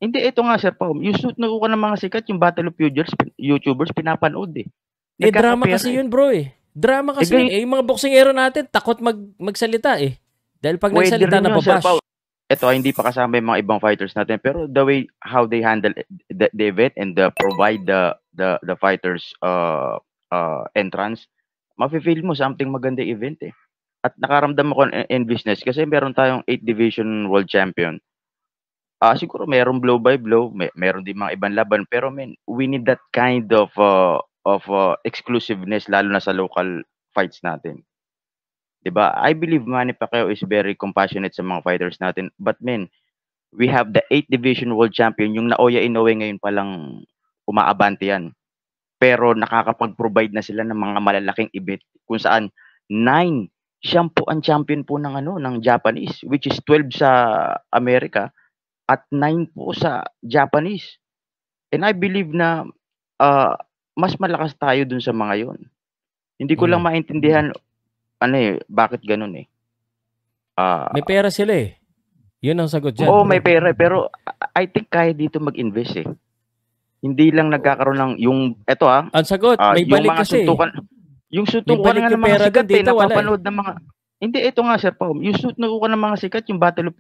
Hindi, ito nga Sir Pao, yung suit na ng mga sikat, yung Battle of YouTubers pinapanood eh. Drama Nagkakapera kasi eh. yun, bro eh. Drama Eh, kasi yun eh. Yung mga boksingero natin, takot magsalita eh. Dahil pag pwede nagsalita, rin yun Sir Pao. nababash. Ito, hindi pa kasama yung mga ibang fighters natin, pero the way how they handle the event and provide the fighters entrance, mafe-feel mo something maganda event eh. At nakaramdam ako in business kasi meron tayong 8 division world champion. Siguro merong blow by blow, meron din mga ibang laban, pero men, we need that kind of exclusiveness lalo na sa local fights natin. 'Di ba? I believe Manny Pacquiao is very compassionate sa mga fighters natin. But men, we have the 8 division world champion, yung Naoya Inoue ngayon pa lang umaabante yan. Pero nakakapag-provide na sila ng mga malalaking event kung saan 9 siya po ang champion po ng ano ng Japanese, which is 12 sa Amerika at 9 po sa Japanese. And I believe na mas malakas tayo dun sa mga yon. Hindi ko lang maintindihan ano eh, bakit ganun eh. May pera sila eh. Yun ang sagot dyan, Oo, bro. may pera pero I think kaya dito mag-invest eh. Hindi lang nagkakaroon ng yung eto Ang sagot, may yung balik mga kasi. yung May suntukan balik nga ng yung mga pera sikat dun. Dito wala eh. napapanood ng mga hindi, ito nga Sir Pao, yung suntukan ng mga sikat, yung Battle of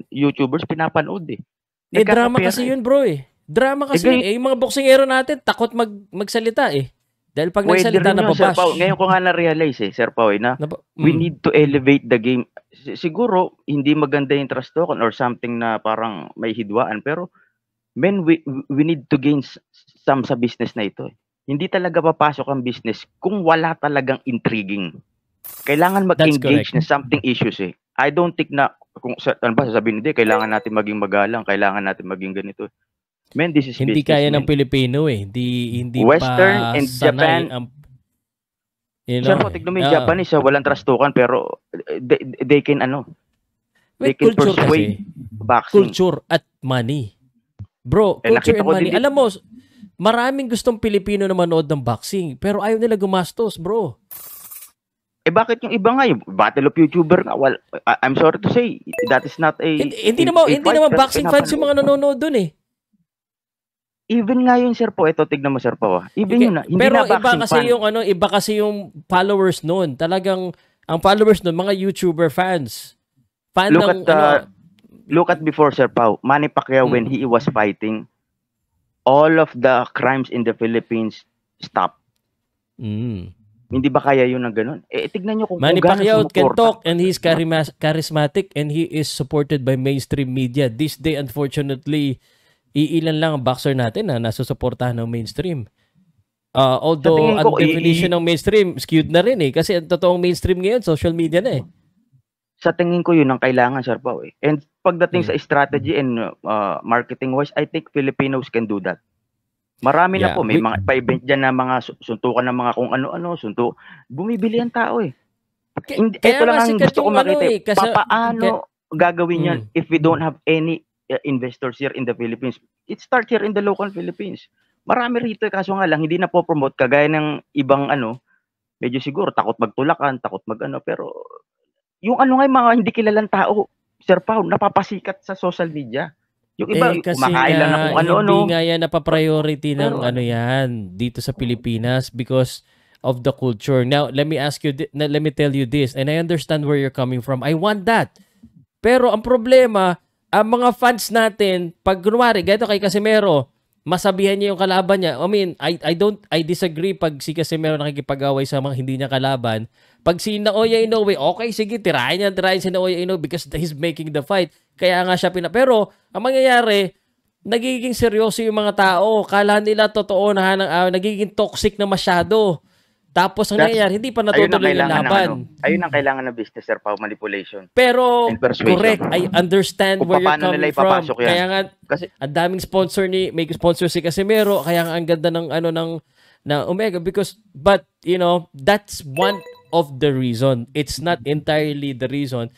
YouTubers pinapanood eh. Drama Nagkakapera kasi eh. yun, bro eh. Drama kasi yun eh. Yung mga boksingero natin, takot magsalita eh. Dahil pag Pwede nagsalita, rin yun, Sir Pao. nababash. Ngayon ko nga na-realize eh, Sir Pao, na we need to elevate the game. Siguro, hindi maganda yung trash talk or something na parang may hidwaan. Pero, men, we need to gain some sa business na ito. Eh. Hindi talaga papasok ang business kung wala talagang intriguing. Kailangan mag-engage na something issues eh. I don't think na, kung ano ba sasabihin, hindi, kailangan natin maging magalang, kailangan natin maging ganito. Man, this is hindi business, kaya man. ng Pilipino eh. Hindi Western pa and sanay Japan. ang Sir po, tignan mo yung Japanese, walang trastukan pero they can they can persuade boxing. Culture at money. Bro, culture and money. Alam mo, maraming gustong Pilipino na manood ng boxing pero ayaw nila gumastos, bro. Bakit yung iba nga, yung Battle of YouTuber nga, well, I'm sorry to say, that is not a... Hindi naman boxing fans yung mga nanonood dun eh. Even nga yun, Sir po, ito, tignan mo, Sir po. Even yun na, hindi pero na boxing fan. Iba kasi yung followers nun. Talagang, ang followers nun, mga YouTuber fans. Look at before, Sir Pao, Manny Pacquiao, when he was fighting, all of the crimes in the Philippines stopped. Hindi ba kaya yun ng ganun? Tignan nyo kung Manny Pacquiao can talk and he's charismatic and he is supported by mainstream media. This day, unfortunately, iilan lang ang boxer natin na nasusuportahan ng mainstream. Although, ang definition ng mainstream, skewed na rin eh. Kasi ang totoong mainstream ngayon, social media na eh. Sa tingin ko yun ang kailangan, Sir Pao eh. And pagdating sa strategy and marketing-wise, I think Filipinos can do that. Marami na po, may mga pa-event dyan na mga suntukan ng mga kung ano-ano, bumibili ang tao eh. Ito lang ang gusto ko makita. Paano gagawin yan if we don't have any investors here in the Philippines? It starts here in the local Philippines. Marami rito, kaso nga lang, hindi na po promote kagaya ng ibang medyo siguro takot magtulakan, takot pero yung nga mga hindi kilalang tao, Sir Pao, napapasikat sa social media. Yung iba, kumakain lang na kung ano-ano. Hindi nga yan napapriority ng yan dito sa Pilipinas because of the culture. Now, let me tell you this, and I understand where you're coming from. I want that. Pero ang problema, ang mga fans natin, pag kunwari, ganito kay Casimero, masabihan niya yung kalaban niya. I mean, I disagree pag si Casimero nakikipag-away sa mga hindi niya kalaban. Pag si Naoya Inoue, okay, sige, tirahin si Naoya Inoue because he's making the fight. Kaya nga siya pero ang mangyayari, nagiging seryoso yung mga tao. Kala nila totoo na nagiging toxic na masyado. Tapos ang nangyayari, hindi pa natutuloy yung laban. Ayun ang kailangan ng business, Sir Pao, manipulation. Pero, correct, I understand where you're coming from. Kaya nga, ang daming may sponsor si Casimero, kaya nga ang ganda ng Omega but, that's one of the reason. It's not entirely the reason.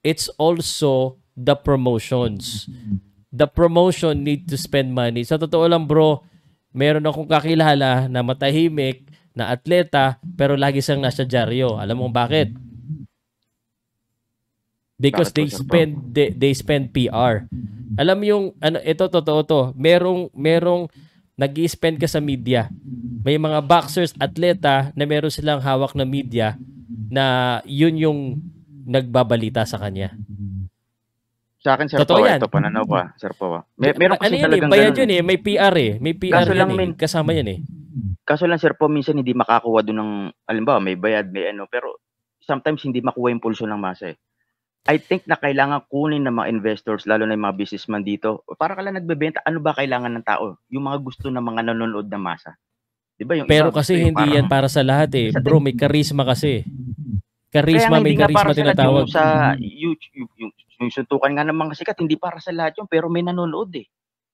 It's also the promotions. The promotion need to spend money. Sa totoo lang, bro, meron akong kakilala na matahimik na atleta pero lagi siyang nasa dyaryo. Alam mo bakit? Because Bakit po, sir po? they spend PR. Alam mo yung ano, ito totoo to. Merong nag-i-spend ka sa media. May mga boxers, atleta na meron silang hawak na media na yun yung nagbabalita sa kanya. Sa akin, sir Totoo po, yan. ito pananaw ko, sir po. Meron Ano kasi yan eh, talagang bayad ganun yun eh. May PR eh. May PR Kaso yan lang, eh. min, Kasama yan eh. kaso lang, sir po, minsan hindi makakuha doon ng, alimbawa, may bayad, may ano, pero sometimes hindi makuha yung pulso ng masa eh. I think na kailangan kunin ng mga investors, lalo na yung mga businessman dito, para ka lang nagbebenta, ano ba kailangan ng tao? Yung mga gusto ng mga nanonood na masa. Di ba? Yung Pero iba gusto kasi yung hindi yan parang, para sa lahat eh. sa Bro, ting- may charisma kasi. kaya nga May hindi nga para charisma sa lahat yung tinatawag. sa YouTube, yung suntukan nga ng mga sikat, hindi para sa lahat yun, pero may nanonood eh.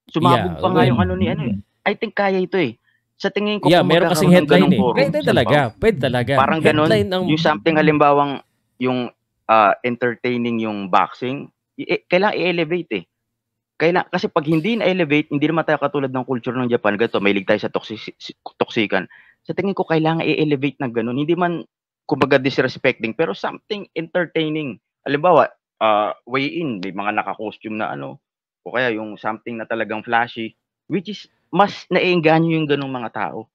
Sumabog Yeah, pa nga well, yung ano ni ano eh. I think kaya ito eh. Sa tingin ko yeah, kung meron kasing magkakaroon ng headline ganong eh. forum, Pwede sir talaga. Pao, Pwede talaga. parang ganon, Headline ng yung something halimbawang yung entertaining yung boxing, kailangan i-elevate eh. Kasi pag hindi na-elevate, hindi naman tayo katulad ng culture ng Japan, ganito, mahilig tayo sa toksikan. Sa tingin ko, kailangan i-elevate na ganun. Hindi man, kumbaga, disrespecting, pero something entertaining. Halimbawa, way-in, may mga naka-costume na ano, o kaya yung something na talagang flashy, which is, mas naiengganyo yung ganung mga tao.